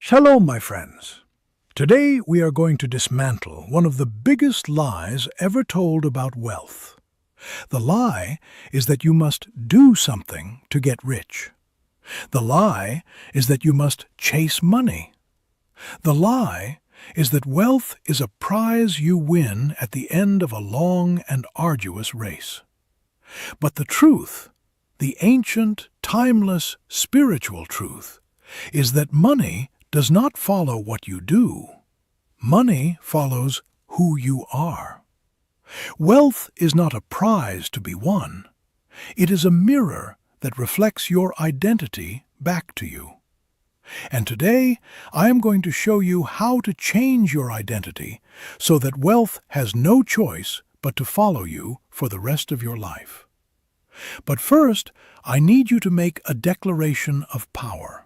Shalom, my friends. Today we are going to dismantle one of the biggest lies ever told about wealth. The lie is that you must do something to get rich. The lie is that you must chase money. The lie is that wealth is a prize you win at the end of a long and arduous race. But the truth, the ancient, timeless, spiritual truth, is that money does not follow what you do. Money follows who you are. Wealth is not a prize to be won. It is a mirror that reflects your identity back to you. And today, I am going to show you how to change your identity so that wealth has no choice but to follow you for the rest of your life. But first, I need you to make a declaration of power.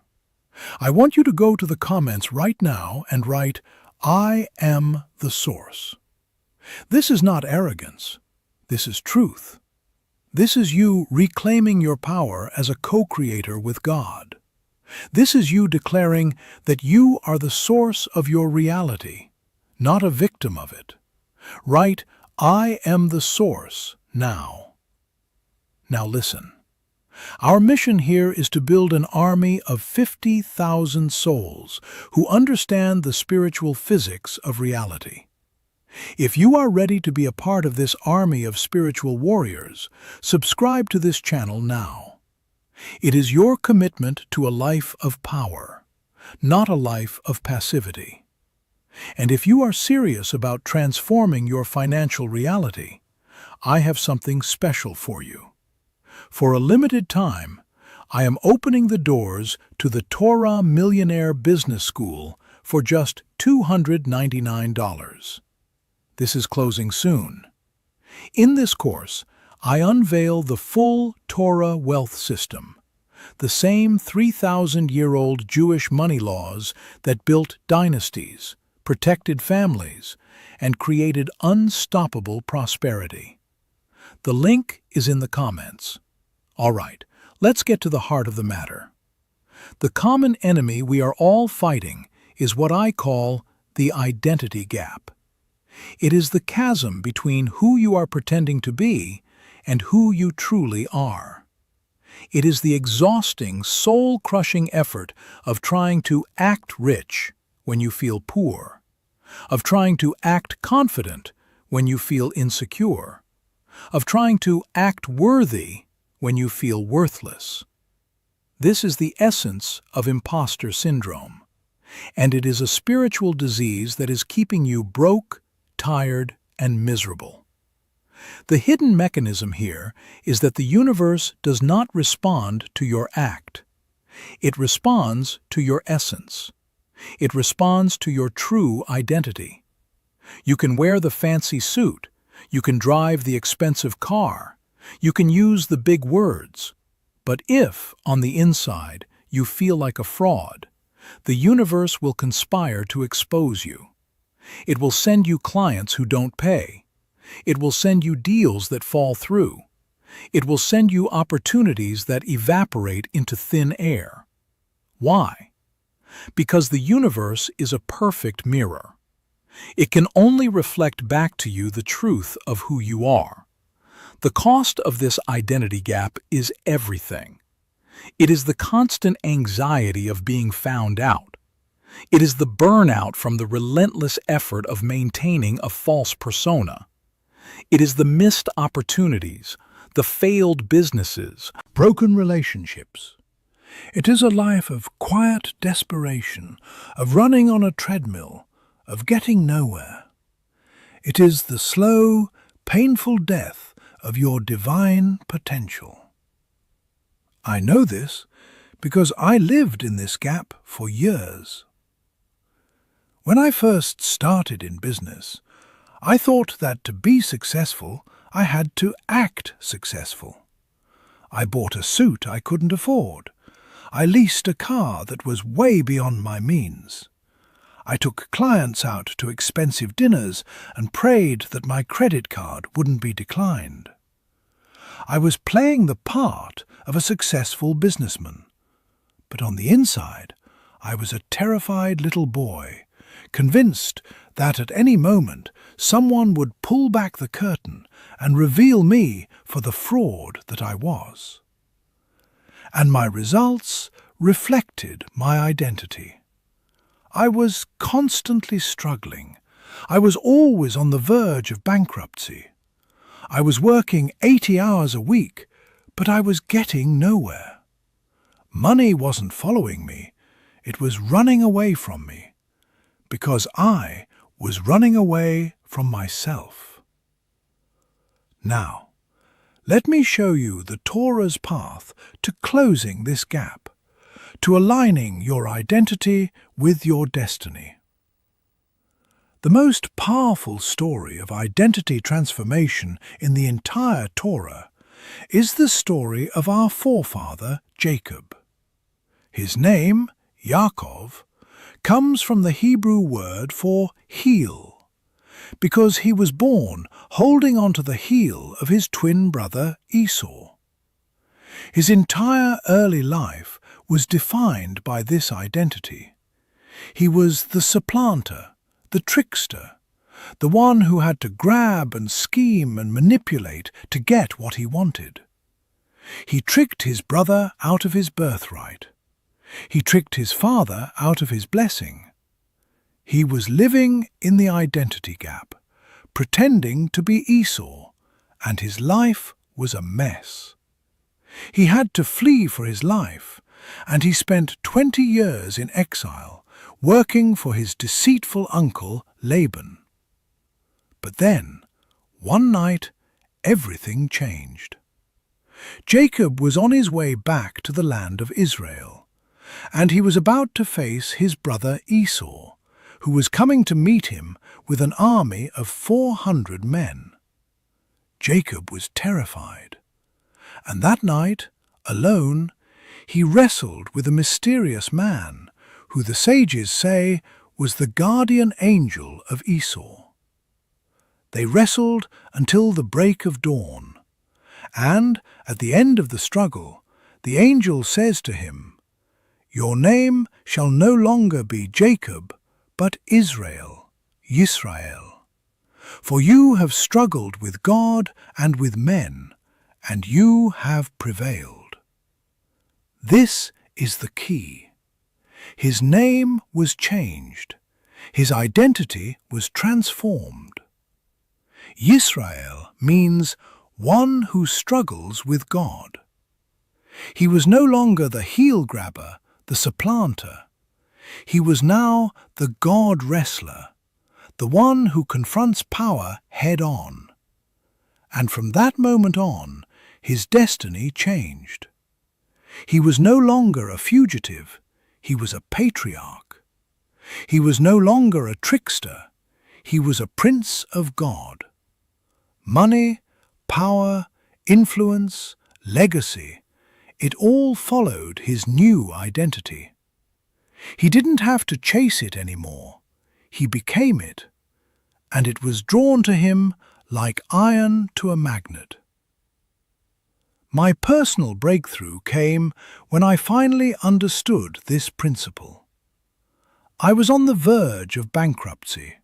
I want you to go to the comments right now and write, "I am the source." This is not arrogance. This is truth. This is you reclaiming your power as a co-creator with God. This is you declaring that you are the source of your reality, not a victim of it. Write, "I am the source" now. Now listen. Our mission here is to build an army of 50,000 souls who understand the spiritual physics of reality. If you are ready to be a part of this army of spiritual warriors, subscribe to this channel now. It is your commitment to a life of power, not a life of passivity. And if you are serious about transforming your financial reality, I have something special for you. For a limited time, I am opening the doors to the Torah Millionaire Business School for just $299. This is closing soon. In this course, I unveil the full Torah wealth system, the same 3,000-year-old Jewish money laws that built dynasties, protected families, and created unstoppable prosperity. The link is in the comments. All right, let's get to the heart of the matter. The common enemy we are all fighting is what I call the identity gap. It is the chasm between who you are pretending to be and who you truly are. It is the exhausting, soul-crushing effort of trying to act rich when you feel poor, of trying to act confident when you feel insecure, of trying to act worthy when you feel worthless. This is the essence of imposter syndrome, and it is a spiritual disease that is keeping you broke, tired, and miserable. The hidden mechanism here is that the universe does not respond to your act. It responds to your essence. It responds to your true identity. You can wear the fancy suit. You can drive the expensive car. You can use the big words. But if, on the inside, you feel like a fraud, the universe will conspire to expose you. It will send you clients who don't pay. It will send you deals that fall through. It will send you opportunities that evaporate into thin air. Why? Because the universe is a perfect mirror. It can only reflect back to you the truth of who you are. The cost of this identity gap is everything. It is the constant anxiety of being found out. It is the burnout from the relentless effort of maintaining a false persona. It is the missed opportunities, the failed businesses, broken relationships. It is a life of quiet desperation, of running on a treadmill, of getting nowhere. It is the slow, painful death of your divine potential. I know this because I lived in this gap for years. When I first started in business, I thought that to be successful, I had to act successful. I bought a suit I couldn't afford. I leased a car that was way beyond my means. I took clients out to expensive dinners and prayed that my credit card wouldn't be declined. I was playing the part of a successful businessman, but on the inside, I was a terrified little boy, convinced that at any moment someone would pull back the curtain and reveal me for the fraud that I was. And my results reflected my identity. I was constantly struggling. I was always on the verge of bankruptcy. I was working 80 hours a week, but I was getting nowhere. Money wasn't following me, it was running away from me, because I was running away from myself. Now, let me show you the Torah's path to closing this gap, to aligning your identity with your destiny. The most powerful story of identity transformation in the entire Torah is the story of our forefather Jacob. His name, Yaakov, comes from the Hebrew word for heel, because he was born holding onto the heel of his twin brother Esau. His entire early life was defined by this identity. He was the supplanter, the trickster, the one who had to grab and scheme and manipulate to get what he wanted. He tricked his brother out of his birthright. He tricked his father out of his blessing. He was living in the identity gap, pretending to be Esau, and his life was a mess. He had to flee for his life, and he spent 20 years in exile, working for his deceitful uncle Laban. But then, one night, everything changed. Jacob was on his way back to the land of Israel, and he was about to face his brother Esau, who was coming to meet him with an army of 400 men. Jacob was terrified, and that night, alone, he wrestled with a mysterious man who the sages say was the guardian angel of Esau. They wrestled until the break of dawn, and at the end of the struggle, the angel says to him, "Your name shall no longer be Jacob, but Israel, Yisrael. For you have struggled with God and with men, and you have prevailed." This is the key. His name was changed. His identity was transformed. Yisrael means one who struggles with God. He was no longer the heel-grabber, the supplanter. He was now the God wrestler, the one who confronts power head-on. And from that moment on, his destiny changed. He was no longer a fugitive, he was a patriarch. He was no longer a trickster, he was a prince of God. Money, power, influence, legacy, it all followed his new identity. He didn't have to chase it anymore, he became it, and it was drawn to him like iron to a magnet. My personal breakthrough came when I finally understood this principle. I was on the verge of bankruptcy.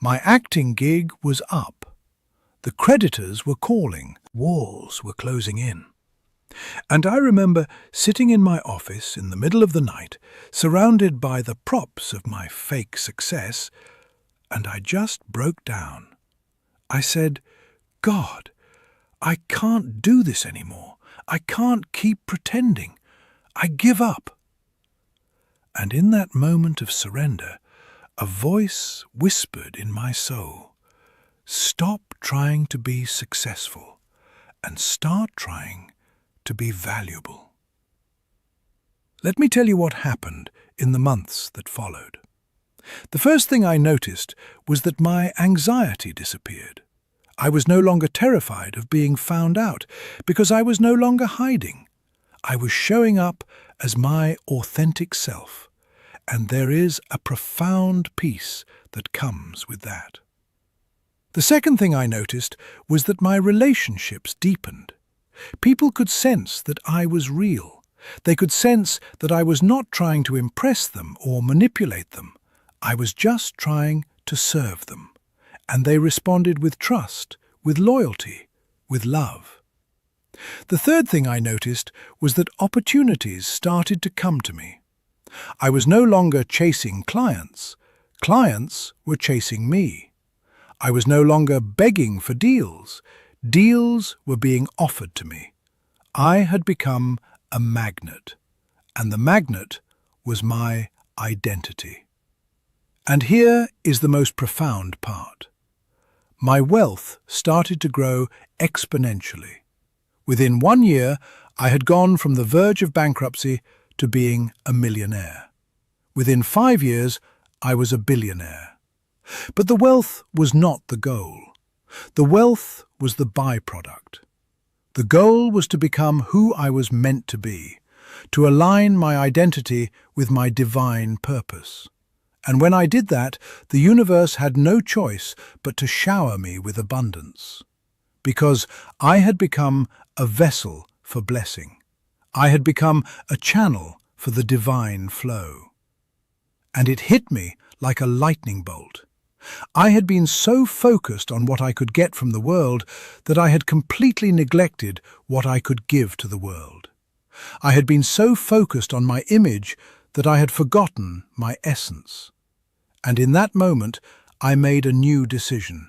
My acting gig was up. The creditors were calling. Walls were closing in. And I remember sitting in my office in the middle of the night, surrounded by the props of my fake success, and I just broke down. I said, "God, I can't do this anymore. I can't keep pretending. I give up." And in that moment of surrender, a voice whispered in my soul, "Stop trying to be successful and start trying to be valuable." Let me tell you what happened in the months that followed. The first thing I noticed was that my anxiety disappeared. I was no longer terrified of being found out because I was no longer hiding. I was showing up as my authentic self, and there is a profound peace that comes with that. The second thing I noticed was that my relationships deepened. People could sense that I was real. They could sense that I was not trying to impress them or manipulate them. I was just trying to serve them. And they responded with trust, with loyalty, with love. The third thing I noticed was that opportunities started to come to me. I was no longer chasing clients. Clients were chasing me. I was no longer begging for deals. Deals were being offered to me. I had become a magnet, and the magnet was my identity. And here is the most profound part. My wealth started to grow exponentially. Within 1 year, I had gone from the verge of bankruptcy to being a millionaire. Within 5 years, I was a billionaire. But the wealth was not the goal. The wealth was the byproduct. The goal was to become who I was meant to be, to align my identity with my divine purpose. And when I did that, the universe had no choice but to shower me with abundance. Because I had become a vessel for blessing. I had become a channel for the divine flow. And it hit me like a lightning bolt. I had been so focused on what I could get from the world that I had completely neglected what I could give to the world. I had been so focused on my image that I had forgotten my essence. And in that moment, I made a new decision.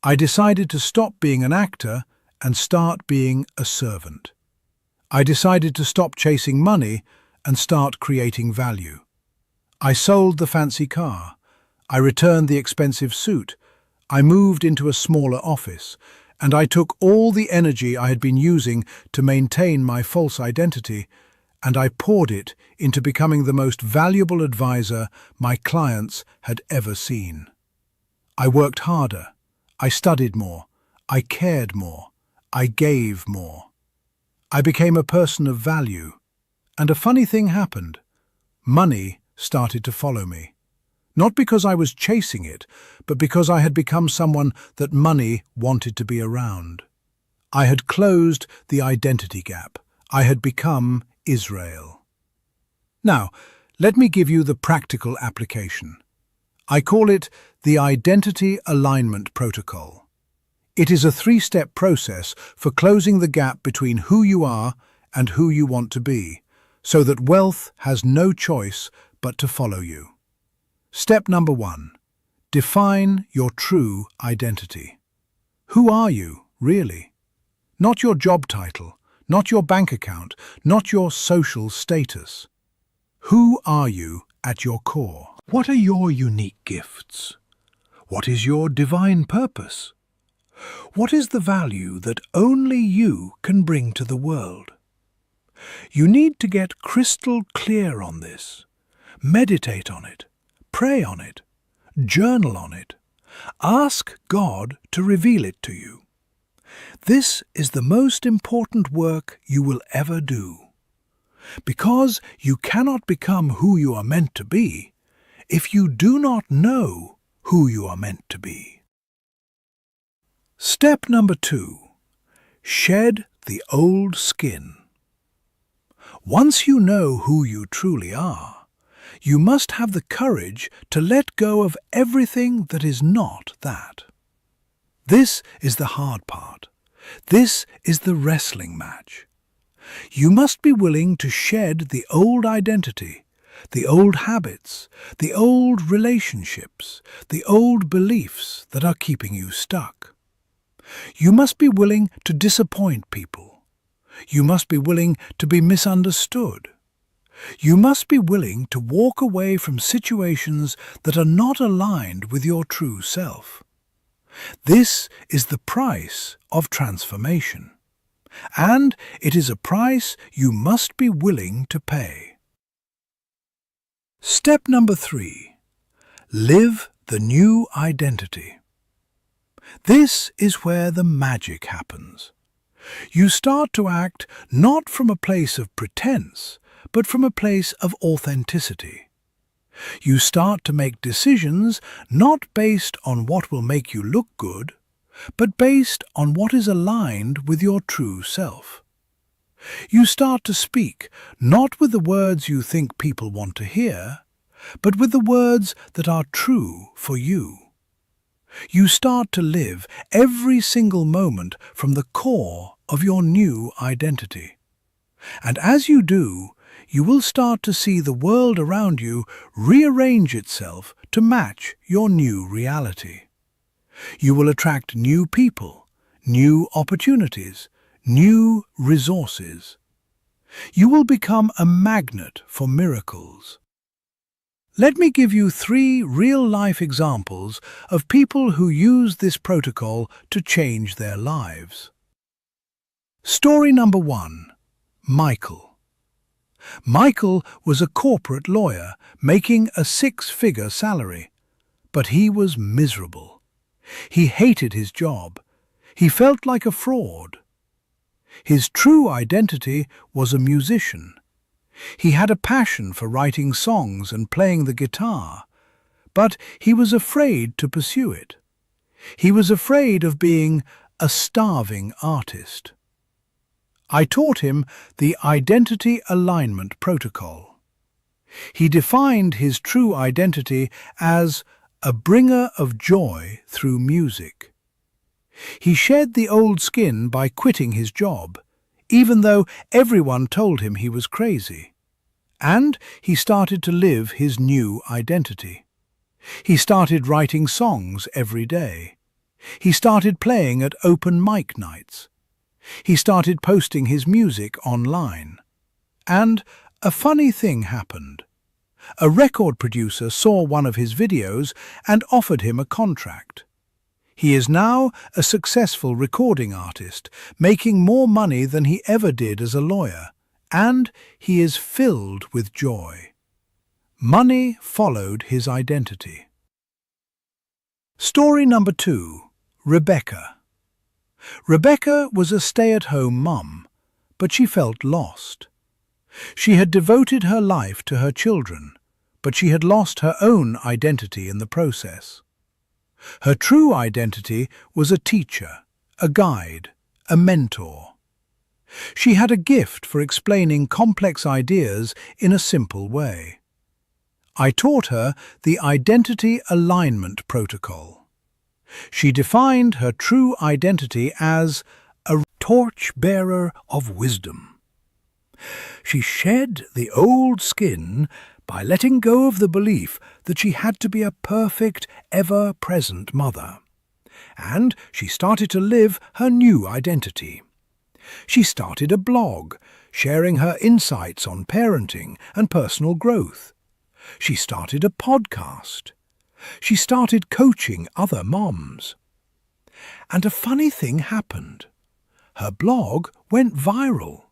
I decided to stop being an actor and start being a servant. I decided to stop chasing money and start creating value. I sold the fancy car. I returned the expensive suit. I moved into a smaller office, and I took all the energy I had been using to maintain my false identity, and I poured it into becoming the most valuable advisor my clients had ever seen. I worked harder. I studied more. I cared more. I gave more. I became a person of value. And a funny thing happened. Money started to follow me. Not because I was chasing it, but because I had become someone that money wanted to be around. I had closed the identity gap. I had become Israel. Now, let me give you the practical application. I call it the Identity Alignment Protocol. It is a 3-step process for closing the gap between who you are and who you want to be, so that wealth has no choice but to follow you. Step number 1. Define your true identity. Who are you, really? Not your job title, not your bank account, not your social status. Who are you at your core? What are your unique gifts? What is your divine purpose? What is the value that only you can bring to the world? You need to get crystal clear on this. Meditate on it. Pray on it. Journal on it. Ask God to reveal it to you. This is the most important work you will ever do. Because you cannot become who you are meant to be if you do not know who you are meant to be. Step number 2. Shed the old skin. Once you know who you truly are, you must have the courage to let go of everything that is not that. This is the hard part. This is the wrestling match. You must be willing to shed the old identity, the old habits, the old relationships, the old beliefs that are keeping you stuck. You must be willing to disappoint people. You must be willing to be misunderstood. You must be willing to walk away from situations that are not aligned with your true self. This is the price of transformation, and it is a price you must be willing to pay. Step number 3. Live the new identity. This is where the magic happens. You start to act not from a place of pretense, but from a place of authenticity. You start to make decisions not based on what will make you look good, but based on what is aligned with your true self. You start to speak not with the words you think people want to hear, but with the words that are true for you. You start to live every single moment from the core of your new identity. And as you do, you will start to see the world around you rearrange itself to match your new reality. You will attract new people, new opportunities, new resources. You will become a magnet for miracles. Let me give you 3 real-life examples of people who use this protocol to change their lives. Story number 1. Michael. Michael was a corporate lawyer making a 6-figure salary, but he was miserable. He hated his job. He felt like a fraud. His true identity was a musician. He had a passion for writing songs and playing the guitar, but he was afraid to pursue it. He was afraid of being a starving artist. I taught him the identity alignment protocol. He defined his true identity as a bringer of joy through music. He shed the old skin by quitting his job, even though everyone told him he was crazy. And he started to live his new identity. He started writing songs every day. He started playing at open mic nights. He started posting his music online. And a funny thing happened. A record producer saw one of his videos and offered him a contract. He is now a successful recording artist, making more money than he ever did as a lawyer, and he is filled with joy. Money followed his identity. Story number 2. Rebecca. Rebecca was a stay-at-home mum, but she felt lost. She had devoted her life to her children, but she had lost her own identity in the process. Her true identity was a teacher, a guide, a mentor. She had a gift for explaining complex ideas in a simple way. I taught her the identity alignment protocol. She defined her true identity as a torch-bearer of wisdom. She shed the old skin by letting go of the belief that she had to be a perfect, ever-present mother. And she started to live her new identity. She started a blog, sharing her insights on parenting and personal growth. She started a podcast. She started coaching other moms. And a funny thing happened. Her blog went viral.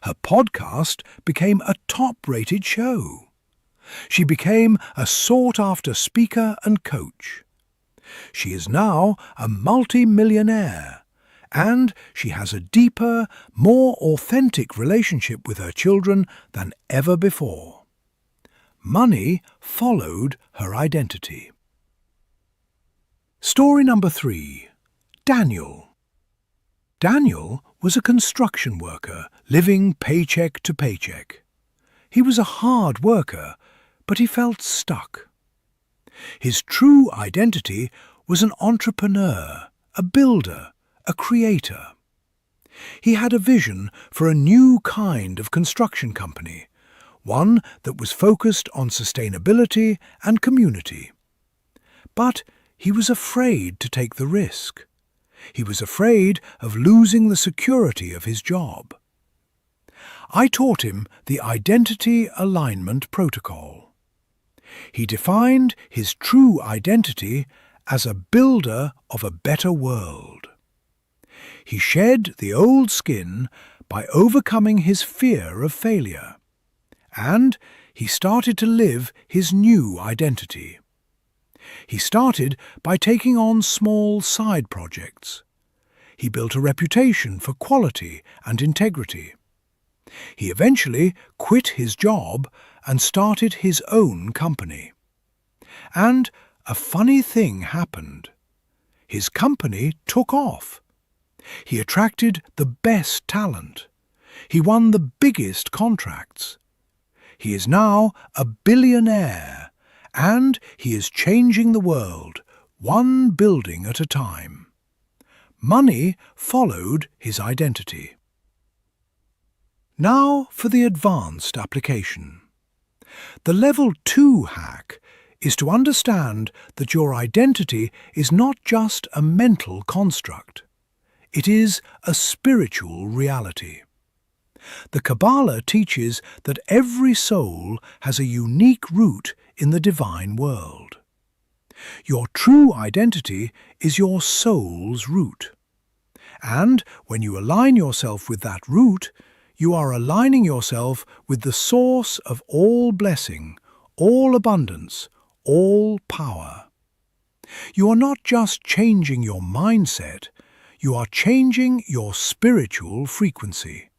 Her podcast became a top-rated show. She became a sought-after speaker and coach. She is now a multi-millionaire, and she has a deeper, more authentic relationship with her children than ever before. Money followed her identity. Story number 3. Daniel. Daniel was a construction worker living paycheck to paycheck. He was a hard worker, but he felt stuck. His true identity was an entrepreneur, a builder, a creator. He had a vision for a new kind of construction company, one that was focused on sustainability and community. But he was afraid to take the risk. He was afraid of losing the security of his job. I taught him the identity alignment protocol. He defined his true identity as a builder of a better world. He shed the old skin by overcoming his fear of failure. And he started to live his new identity. He started by taking on small side projects. He built a reputation for quality and integrity. He eventually quit his job and started his own company. And a funny thing happened. His company took off. He attracted the best talent. He won the biggest contracts. He is now a billionaire, and he is changing the world, one building at a time. Money followed his identity. Now for the advanced application. The Level 2 hack is to understand that your identity is not just a mental construct. It is a spiritual reality. The Kabbalah teaches that every soul has a unique root in the divine world. Your true identity is your soul's root. And when you align yourself with that root, you are aligning yourself with the source of all blessing, all abundance, all power. You are not just changing your mindset, you are changing your spiritual frequency.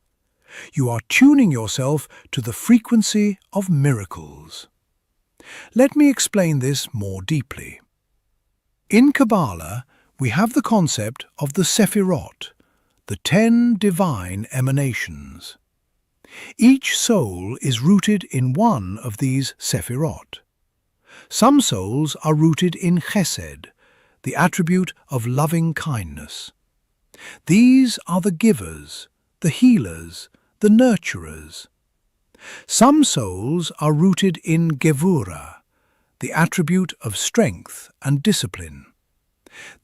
You are tuning yourself to the frequency of miracles. Let me explain this more deeply. In Kabbalah, we have the concept of the Sephirot, the 10 divine emanations. Each soul is rooted in one of these Sephirot. Some souls are rooted in Chesed, the attribute of loving kindness. These are the givers, the healers, the nurturers. Some souls are rooted in Gevurah, the attribute of strength and discipline.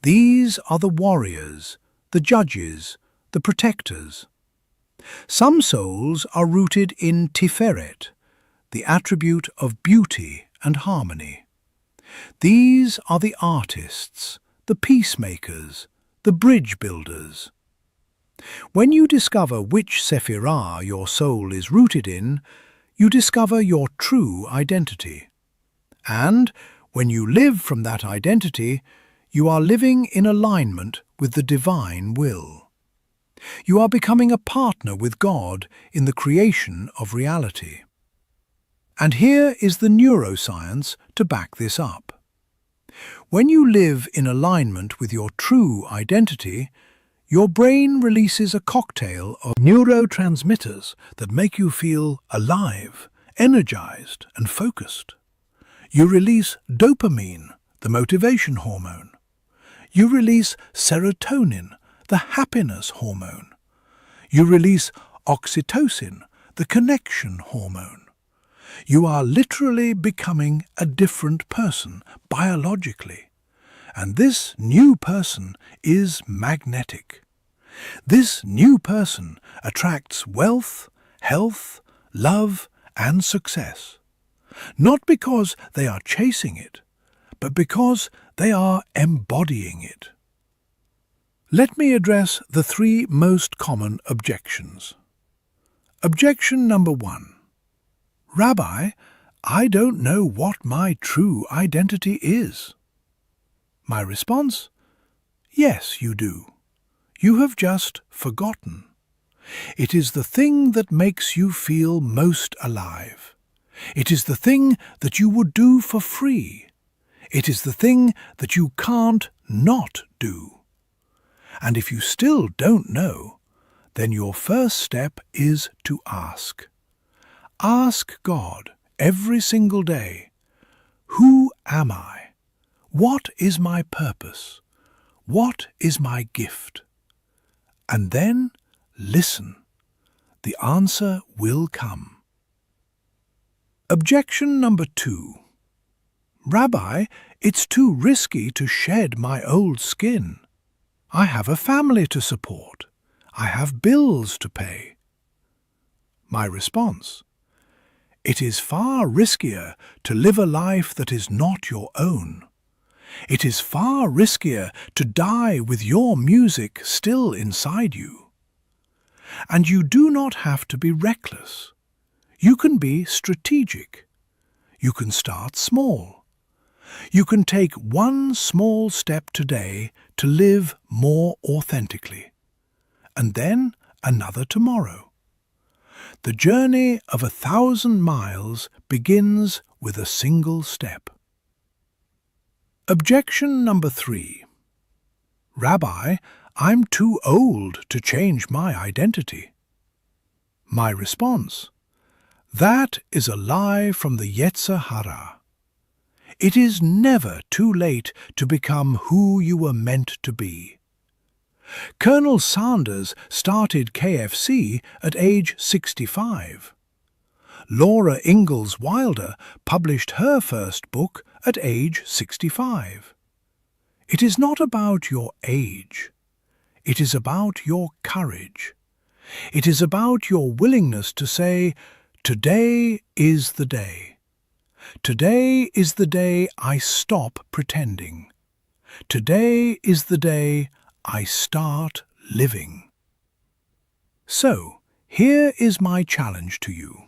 These are the warriors, the judges, the protectors. Some souls are rooted in Tiferet, the attribute of beauty and harmony. These are the artists, the peacemakers, the bridge builders. When you discover which Sephirah your soul is rooted in, you discover your true identity. And when you live from that identity, you are living in alignment with the divine will. You are becoming a partner with God in the creation of reality. And here is the neuroscience to back this up. When you live in alignment with your true identity, your brain releases a cocktail of neurotransmitters that make you feel alive, energized, and focused. You release dopamine, the motivation hormone. You release serotonin, the happiness hormone. You release oxytocin, the connection hormone. You are literally becoming a different person biologically. And this new person is magnetic. This new person attracts wealth, health, love, and success. Not because they are chasing it, but because they are embodying it. Let me address the 3 most common objections. Objection number 1. Rabbi, I don't know what my true identity is. My response? Yes, you do. You have just forgotten. It is the thing that makes you feel most alive. It is the thing that you would do for free. It is the thing that you can't not do. And if you still don't know, then your first step is to ask. Ask God every single day, who am I? What is my purpose? What is my gift? And then listen. The answer will come. Objection number 2. Rabbi, it's too risky to shed my old skin. I have a family to support. I have bills to pay. My response: it is far riskier to live a life that is not your own. It is far riskier to die with your music still inside you. And you do not have to be reckless. You can be strategic. You can start small. You can take one small step today to live more authentically, and then another tomorrow. The journey of 1,000 miles begins with a single step. Objection number 3. Rabbi, I'm too old to change my identity. My response: that is a lie from the Yetzer Hara. It is never too late to become who you were meant to be. Colonel Sanders started KFC at age 65. Laura Ingalls Wilder published her first book at age 65. It is not about your age. It is about your courage. It is about your willingness to say, "Today is the day. Today is the day I stop pretending. Today is the day I start living." So, here is my challenge to you.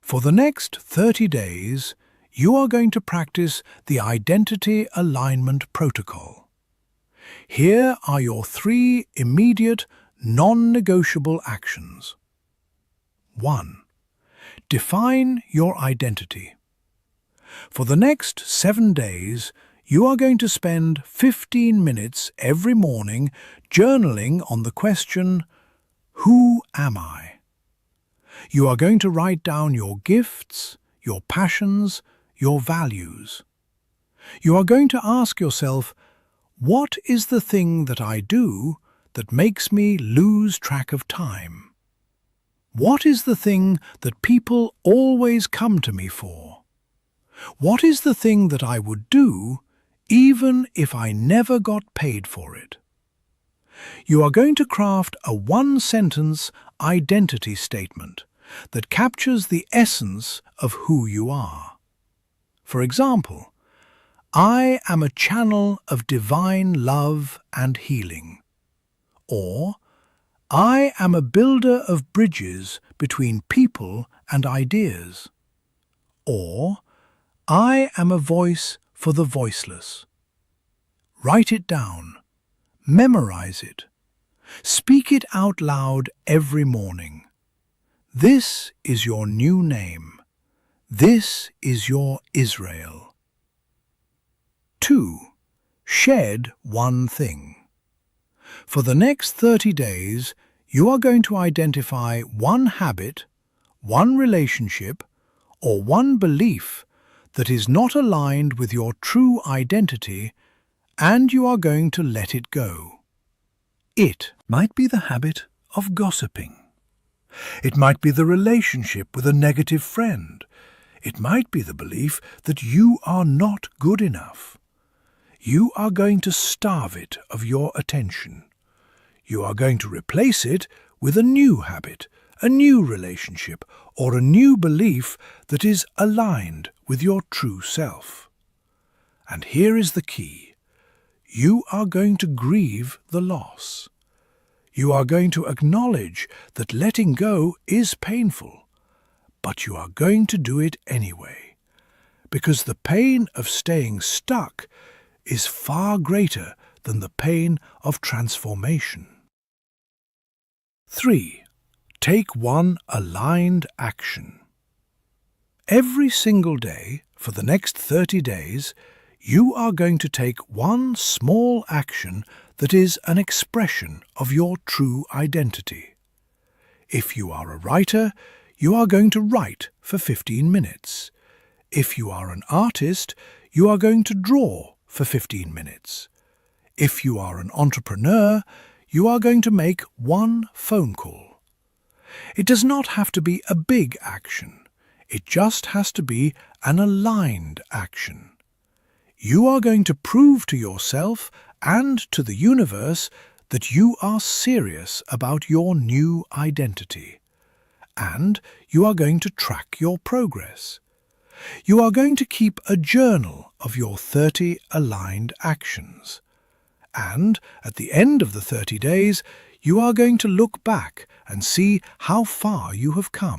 For the next 30 days, you are going to practice the Identity Alignment Protocol. Here are your 3 immediate, non-negotiable actions. 1. Define your identity. For the next 7 days, you are going to spend 15 minutes every morning journaling on the question, "Who am I?" You are going to write down your gifts, your passions, your values. You are going to ask yourself, what is the thing that I do that makes me lose track of time? What is the thing that people always come to me for? What is the thing that I would do even if I never got paid for it? You are going to craft a 1-sentence identity statement that captures the essence of who you are. For example, "I am a channel of divine love and healing." Or, "I am a builder of bridges between people and ideas." Or, "I am a voice for the voiceless." Write it down. Memorize it. Speak it out loud every morning. This is your new name. This is your Israel. 2. Shed one thing. For the next 30 days, you are going to identify one habit, one relationship, or one belief that is not aligned with your true identity, and you are going to let it go. It might be the habit of gossiping. It might be the relationship with a negative friend. It might be the belief that you are not good enough. You are going to starve it of your attention. You are going to replace it with a new habit, a new relationship, or a new belief that is aligned with your true self. And here is the key. You are going to grieve the loss. You are going to acknowledge that letting go is painful, but you are going to do it anyway, because the pain of staying stuck is far greater than the pain of transformation. 3. Take one aligned action. Every single day for the next 30 days, you are going to take one small action that is an expression of your true identity. If you are a writer, you are going to write for 15 minutes. If you are an artist, you are going to draw for 15 minutes. If you are an entrepreneur, you are going to make one phone call. It does not have to be a big action. It just has to be an aligned action. You are going to prove to yourself and to the universe that you are serious about your new identity. And you are going to track your progress. You are going to keep a journal of your 30 aligned actions. And at the end of the 30 days, you are going to look back and see how far you have come.